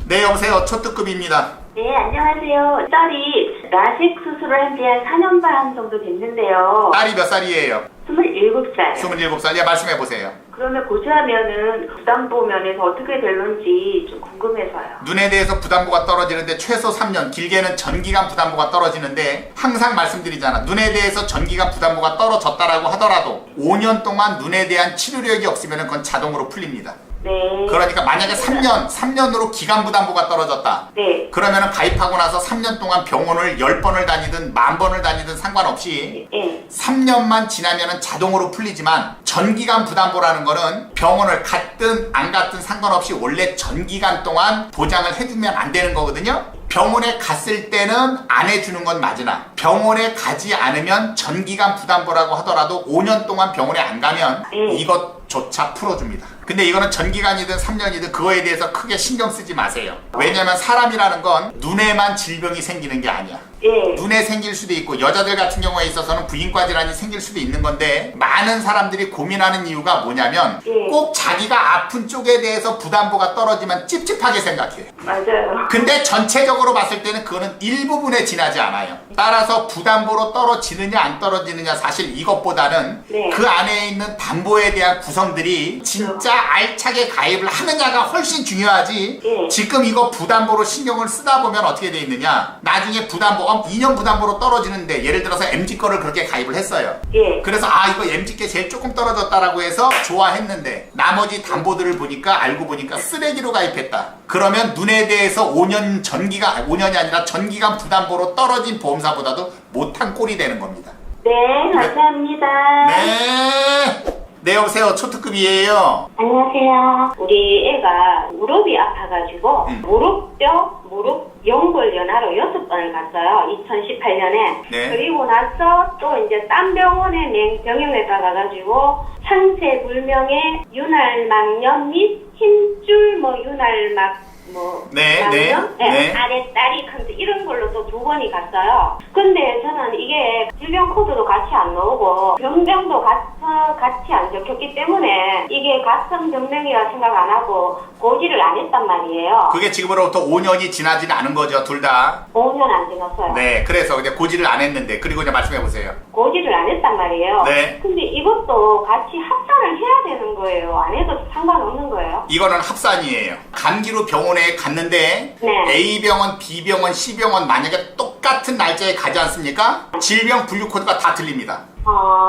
네, 여보세요. 초특급입니다. 네, 안녕하세요. 딸이 라식 수술을 한 지 한 4년 반 정도 됐는데요. 딸이 몇 살이에요? 27살. 27살. 예, 말씀해보세요. 그러면 고지하면은 부담보 면에서 어떻게 될런지 좀 궁금해서요. 눈에 대해서 부담보가 떨어지는데 최소 3년, 길게는 전기간 부담보가 떨어지는데 항상 말씀드리잖아. 눈에 대해서 전기간 부담보가 떨어졌다라고 하더라도 5년 동안 눈에 대한 치료력이 없으면 그건 자동으로 풀립니다. 네. 그러니까 만약에 3년으로 기간 부담보가 떨어졌다. 네. 그러면은 가입하고 나서 3년 동안 병원을 10번을 다니든 10,000번을 다니든 상관없이 네. 3년만 지나면은 자동으로 풀리지만 전기간 부담보라는 거는 병원을 갔든 안 갔든 상관없이 원래 전기간 동안 보장을 해주면 안 되는 거거든요. 병원에 갔을 때는 안 해주는 건 맞으나 병원에 가지 않으면 전기간 부담보라고 하더라도 5년 동안 병원에 안 가면 이것조차 풀어줍니다. 근데 이거는 전기간이든 3년이든 그거에 대해서 크게 신경 쓰지 마세요. 왜냐면 사람이라는 건 눈에만 질병이 생기는 게 아니야. 예. 눈에 생길 수도 있고 여자들 같은 경우에 있어서는 부인과 질환이 생길 수도 있는 건데 많은 사람들이 고민하는 이유가 뭐냐면 꼭 자기가 아픈 쪽에 대해서 부담보가 떨어지면 찝찝하게 생각해요. 맞아요. 근데 전체적으로 봤을 때는 그거는 일부분에 지나지 않아요. 따라서 부담보로 떨어지느냐 안 떨어지느냐 사실 이것보다는 그 안에 있는 담보에 대한 구성들이 진짜 알차게 가입을 하느냐가 훨씬 중요하지. 지금 이거 부담보로 신경을 쓰다 보면 어떻게 돼 있느냐, 나중에 부담보 2년 부담보로 떨어지는데 예를 들어서 MG 거를 그렇게 가입을 했어요. 그래서 이거 MG 게 제일 조금 떨어졌다라고 해서 좋아했는데 나머지 담보들을 보니까 알고 보니까 쓰레기로 가입했다. 그러면 눈에 대해서 5년이 아니라 전기간 부담보로 떨어진 보험사보다도 못한 꼴이 되는 겁니다. 네, 감사합니다. 네, 여보세요. 초특급이에요. 안녕하세요. 우리 애가 무릎이 아파가지고 무릎 연골 연화로 6번을 갔어요. 2018년에. 네. 그리고 나서 또 이제 딴 병원에 병영외과 가가지고 상세불명의 윤활막염 및 힘줄 윤활막 아랫다리 컨트 이런 걸로 또 2번이 갔어요. 근데 저는 이게 질병 코드도 같이 안 나오고 병명도 같이 안 적혔기 때문에 이게 갑상 병명이라 생각 안 하고 고지를 안 했단 말이에요. 그게 지금으로부터 5년이 지나지는 않은 거죠, 둘 다. 5년 안 지났어요. 네, 그래서 이제 고지를 안 했는데, 그리고 이제 말씀해 보세요. 고지를 안 했단 말이에요. 네. 근데 이것도 같이 합산을 해야 되는 거예요. 안 해도 상관없는 거예요. 이거는 합산이에요. 감기로 병원에 갔는데 A병원, B병원, C병원 만약에 똑같은 날짜에 가지 않습니까? 질병 분류 코드가 다 틀립니다.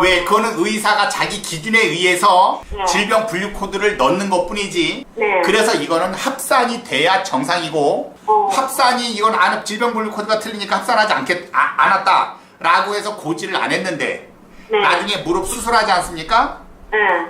왜? 그거는 의사가 자기 기준에 의해서 질병 분류 코드를 넣는 것 뿐이지. 그래서 이거는 합산이 돼야 정상이고, 합산이 이건 질병 분류 코드가 틀리니까 합산하지 않았다 라고 해서 고지를 안 했는데 나중에 무릎 수술하지 않습니까?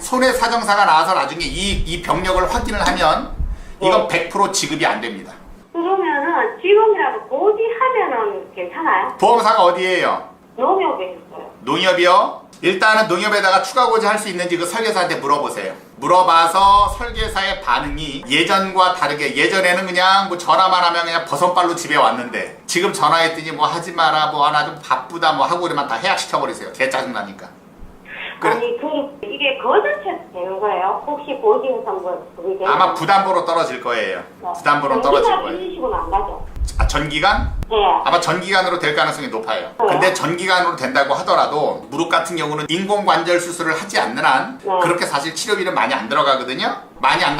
손해 사정사가 나와서 나중에 이 병력을 확인을 하면 이건 100% 지급이 안 됩니다. 그러면은 지금이라도 고지하면은 괜찮아요? 보험사가 어디예요? 농협에 있어요. 농협이요? 일단은 농협에다가 추가 고지할 수 있는지 그 설계사한테 물어보세요. 물어봐서 설계사의 반응이 예전과 다르게, 예전에는 그냥 뭐 전화만 하면 그냥 버선발로 집에 왔는데 지금 전화했더니 뭐 하지 마라, 뭐 나 좀 바쁘다 뭐 하고 그러면 다 해약시켜버리세요. 개 짜증나니까. 아니 이게 거전체 되는 거예요? 혹시 고지해서 그게 되는 아마 부담보로 떨어질 거예요. 부담보로 떨어질 거예요. 이런 식으로 안 가죠? 전기간? 네. 아마 전기간으로 될 가능성이 높아요. 근데 전기간으로 된다고 하더라도 무릎 같은 경우는 인공관절 수술을 하지 않는 한 그렇게 사실 치료비는 많이 안 들어가거든요. 많이 안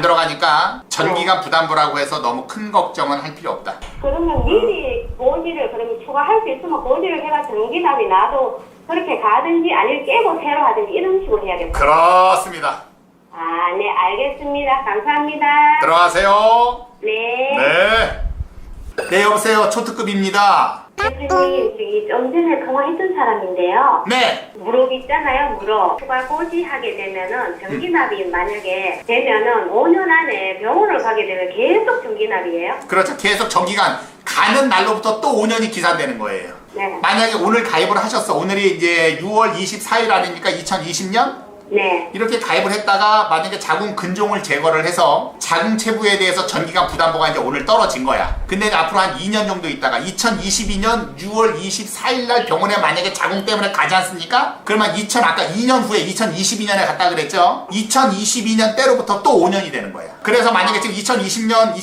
들어가니까 전기간 부담보라고 해서 너무 큰 걱정은 할 필요 없다. 그러면 미리 고지를 그러면 추가할 수 있으면 고지를 해가 전기납이 나도 그렇게 가든지 아니면 깨고 새로 하든지 이런 식으로 해야겠다. 그렇습니다. 네, 알겠습니다. 감사합니다. 들어가세요. 네. 네, 여보세요. 초특급입니다. 대표님, 저기 좀 전에 통화했던 사람인데요. 네. 무릎 있잖아요, 무릎. 추가 고지하게 되면은 전기납이 만약에 되면은 5년 안에 병원을 가게 되면 계속 전기납이에요? 그렇죠. 계속 전기간 가는 날로부터 또 5년이 기산되는 거예요. 만약에 오늘 가입을 하셨어. 오늘이 이제 6월 24일 아닙니까? 2020년? 네. 이렇게 가입을 했다가 만약에 자궁 근종을 제거를 해서 자궁 체부에 대해서 전기간 부담보가 이제 오늘 떨어진 거야. 근데 이제 앞으로 한 2년 정도 있다가 2022년 6월 24일 날 병원에 만약에 자궁 때문에 가지 않습니까? 그러면 아까 2년 후에 2022년에 갔다 그랬죠? 2022년 때로부터 또 5년이 되는 거야. 그래서 만약에 지금 2020년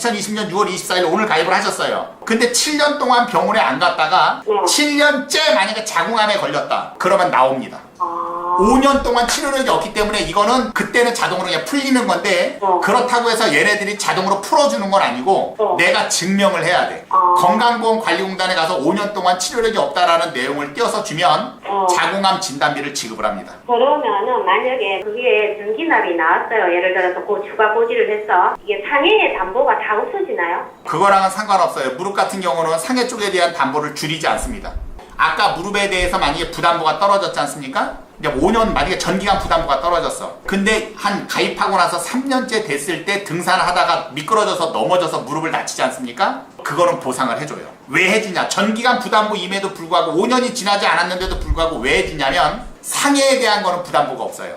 6월 24일 오늘 가입을 하셨어요. 근데 7년 동안 병원에 안 갔다가 7년째 만약에 자궁암에 걸렸다. 그러면 나옵니다. 5년 동안 치료력이 없기 때문에 이거는 그때는 자동으로 그냥 풀리는 건데 그렇다고 해서 얘네들이 자동으로 풀어주는 건 아니고 내가 증명을 해야 돼. 건강보험관리공단에 가서 5년 동안 치료력이 없다라는 내용을 띄어서 주면 자궁암 진단비를 지급을 합니다. 그러면은 만약에 그게 전기납이 나왔어요. 예를 들어서 추가 고지를 해서 이게 상해의 담보가 다 없어지나요? 그거랑은 상관없어요. 무릎 같은 경우는 상해 쪽에 대한 담보를 줄이지 않습니다. 아까 무릎에 대해서 만약에 부담보가 떨어졌지 않습니까? 이제 5년 만약에 전기간 부담보가 떨어졌어. 근데 한 가입하고 나서 3년째 됐을 때 등산을 하다가 미끄러져서 넘어져서 무릎을 다치지 않습니까? 그거는 보상을 해줘요. 왜 해주냐? 전기간 부담보임에도 불구하고 5년이 지나지 않았는데도 불구하고 왜 해주냐면 상해에 대한 거는 부담보가 없어요.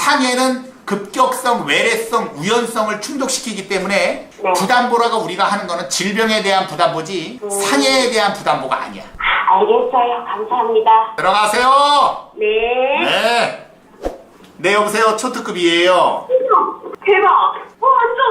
상해는 급격성, 외래성, 우연성을 충족시키기 때문에 부담보라고 우리가 하는 거는 질병에 대한 부담보지 상해에 대한 부담보가 아니야. 알겠어요. 감사합니다. 들어가세요. 네. 네, 여보세요. 초특급이에요. 대박. 완전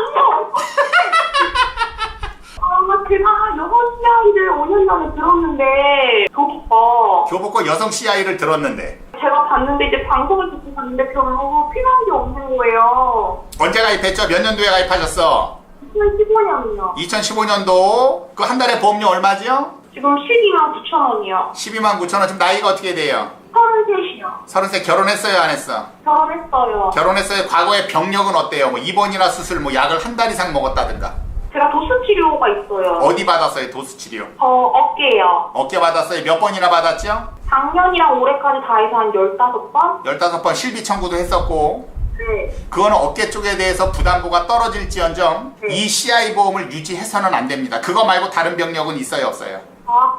제가 여섯 시아이를 5년 전에 들었는데 교복거 교복고 여성 CI를 들었는데 제가 봤는데 이제 방송을 듣고 봤는데 별로 필요한 게 없는 거예요. 언제 가입했죠? 몇 년도에 가입하셨어? 2015년이요. 2015년도 그 한 달에 보험료 얼마죠? 지금 12만 9천 원이요. 12만 9천 원. 지금 나이가 어떻게 돼요? 33이요. 33 결혼했어요? 안 했어? 결혼했어요. 결혼했어요. 과거에 병력은 어때요? 뭐 입원이나 수술, 뭐 약을 한 달 이상 먹었다든가. 제가 도수 치료가 있어요. 어디 받았어요? 도수 치료? 어깨요. 어깨 받았어요? 몇 번이나 받았죠? 작년이랑 올해까지 다 해서 한 15번? 15번 실비 청구도 했었고. 네. 그거는 어깨 쪽에 대해서 부담보가 떨어질지언정 이 CI 보험을 유지해서는 안 됩니다. 그거 말고 다른 병력은 있어요, 없어요?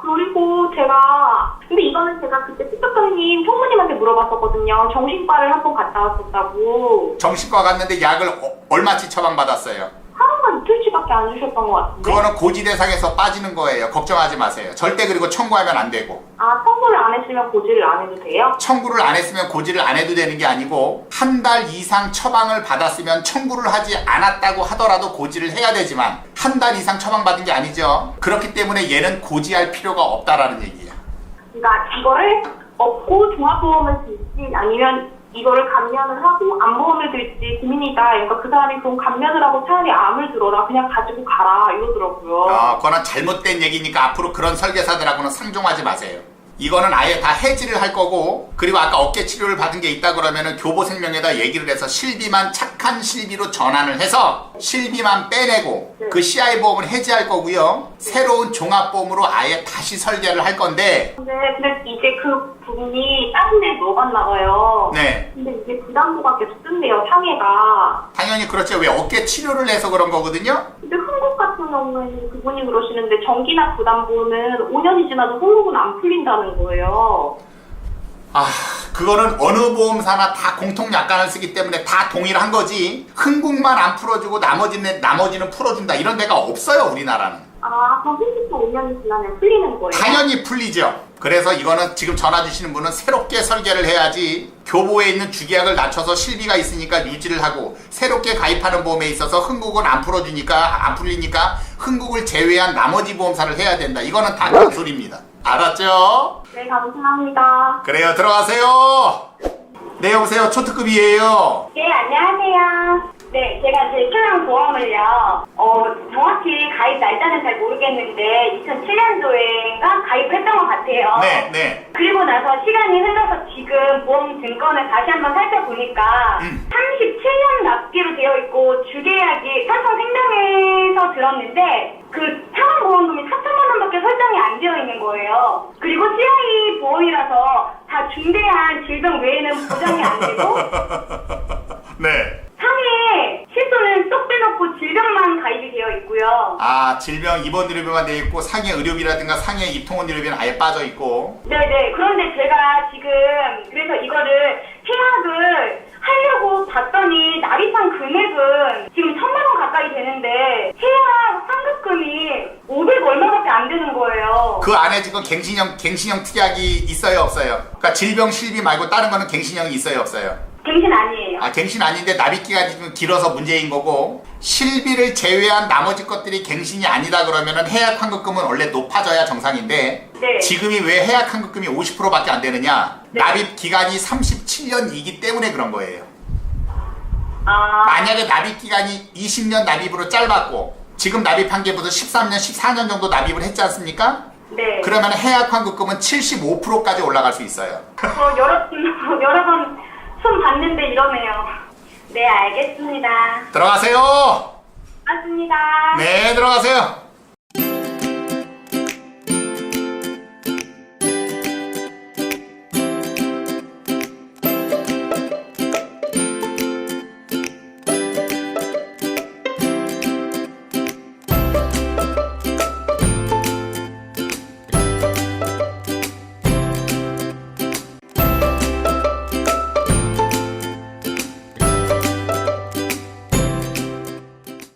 그리고 근데 이거는 제가 그때 특별님 총무님한테 물어봤었거든요. 정신과를 한 번 갔다 왔었다고. 정신과 갔는데 약을 얼마치 처방받았어요? 하루만 이틀치밖에 안 주셨던 것 같은데. 그거는 고지 대상에서 빠지는 거예요. 걱정하지 마세요. 절대 그리고 청구하면 안 되고. 청구를 안 했으면 고지를 안 해도 돼요? 청구를 안 했으면 고지를 안 해도 되는 게 아니고 한 달 이상 처방을 받았으면 청구를 하지 않았다고 하더라도 고지를 해야 되지만 한 달 이상 처방받은 게 아니죠. 그렇기 때문에 얘는 고지할 필요가 없다라는 얘기야. 그러니까 이거를 업고 종합보험을 들지 아니면 이거를 감면을 하고 암보험을 들지 고민이다. 그러니까 그 사람이 그럼 감면을 하고 차라리 암을 들어라. 그냥 가지고 가라. 이러더라고요. 그거는 잘못된 얘기니까 앞으로 그런 설계사들하고는 상종하지 마세요. 이거는 아예 다 해지를 할 거고, 그리고 아까 어깨 치료를 받은 게 있다 그러면은 교보생명에다 얘기를 해서 실비만 착한 실비로 전환을 해서 실비만 빼내고 그 CI 보험을 해지할 거고요. 새로운 종합보험으로 아예 다시 설계를 할 건데. 근데 이제 그 분이 다른 데 넣어갔나 봐요. 네. 근데 이게 부담보가 계속 뜬대요. 상해가. 당연히 그렇죠. 왜 어깨 치료를 해서 그런 거거든요. 근데 흥국 같은 경우에는 그분이 그러시는데 정기납 부담보는 5년이 지나도 흥국은 안 풀린다는 거예요. 그거는 어느 보험사나 다 공통 약관을 쓰기 때문에 다 동일한 거지. 흥국만 안 풀어주고 나머지는 풀어준다 이런 데가 없어요, 우리나라는. 그럼 흥국도 5년이 지나면 풀리는 거예요? 당연히 풀리죠. 그래서 이거는 지금 전화 주시는 분은 새롭게 설계를 해야지 교보에 있는 주계약을 낮춰서 실비가 있으니까 유지를 하고 새롭게 가입하는 보험에 있어서 흥국은 안 풀어주니까 안 풀리니까 흥국을 제외한 나머지 보험사를 해야 된다. 이거는 다 그소리입니다. 알았죠? 네, 감사합니다. 그래요, 들어가세요. 네, 여보세요. 초특급이에요. 네, 안녕하세요. 네, 제가 제 차량 보험을요, 정확히 가입 날짜는 잘 모르겠는데, 2007년도에인가 가입했던 것 같아요. 네. 그리고 나서 시간이 흘러서 지금 보험 증권을 다시 한번 살펴보니까, 37년 납기로 되어 있고, 주계약이 삼성생명에서 들었는데, 그 차량보험금이 4천만 원밖에 설정이 안 되어 있는 거예요. 그리고 CI 보험이라서 다 중대한 질병 외에는 보장이 안 되고, 네. 상해 실손은 쏙 빼놓고 질병만 가입이 되어 있고요. 질병 입원 의료비만 돼 있고 상해 의료비라든가 상해 입통원 의료비는 아예 빠져 있고. 네네. 그런데 제가 지금 그래서 이거를 계약을 하려고 봤더니 납입한 금액은 지금 1,000만 원 가까이 되는데 해야 환급금이 500 얼마밖에 안 되는 거예요. 그 안에 지금 갱신형 특약이 있어요, 없어요? 그러니까 질병 실비 말고 다른 거는 갱신형이 있어요, 없어요? 갱신 아니에요. 아, 갱신 아닌데 납입 기간이 좀 길어서 문제인 거고, 실비를 제외한 나머지 것들이 갱신이 아니다 그러면은 해약 환급금은 원래 높아져야 정상인데, 네. 지금이 왜 해약 환급금이 50%밖에 안 되느냐? 네. 납입 기간이 37년이기 때문에 그런 거예요. 아, 만약에 납입 기간이 20년 납입으로 짧았고, 지금 납입한 게 무슨 13년, 14년 정도 납입을 했지 않습니까? 네. 그러면 해약 환급금은 75%까지 올라갈 수 있어요. 여러 번 손 봤는데 이러네요. 네, 알겠습니다. 들어가세요. 맞습니다. 네, 들어가세요.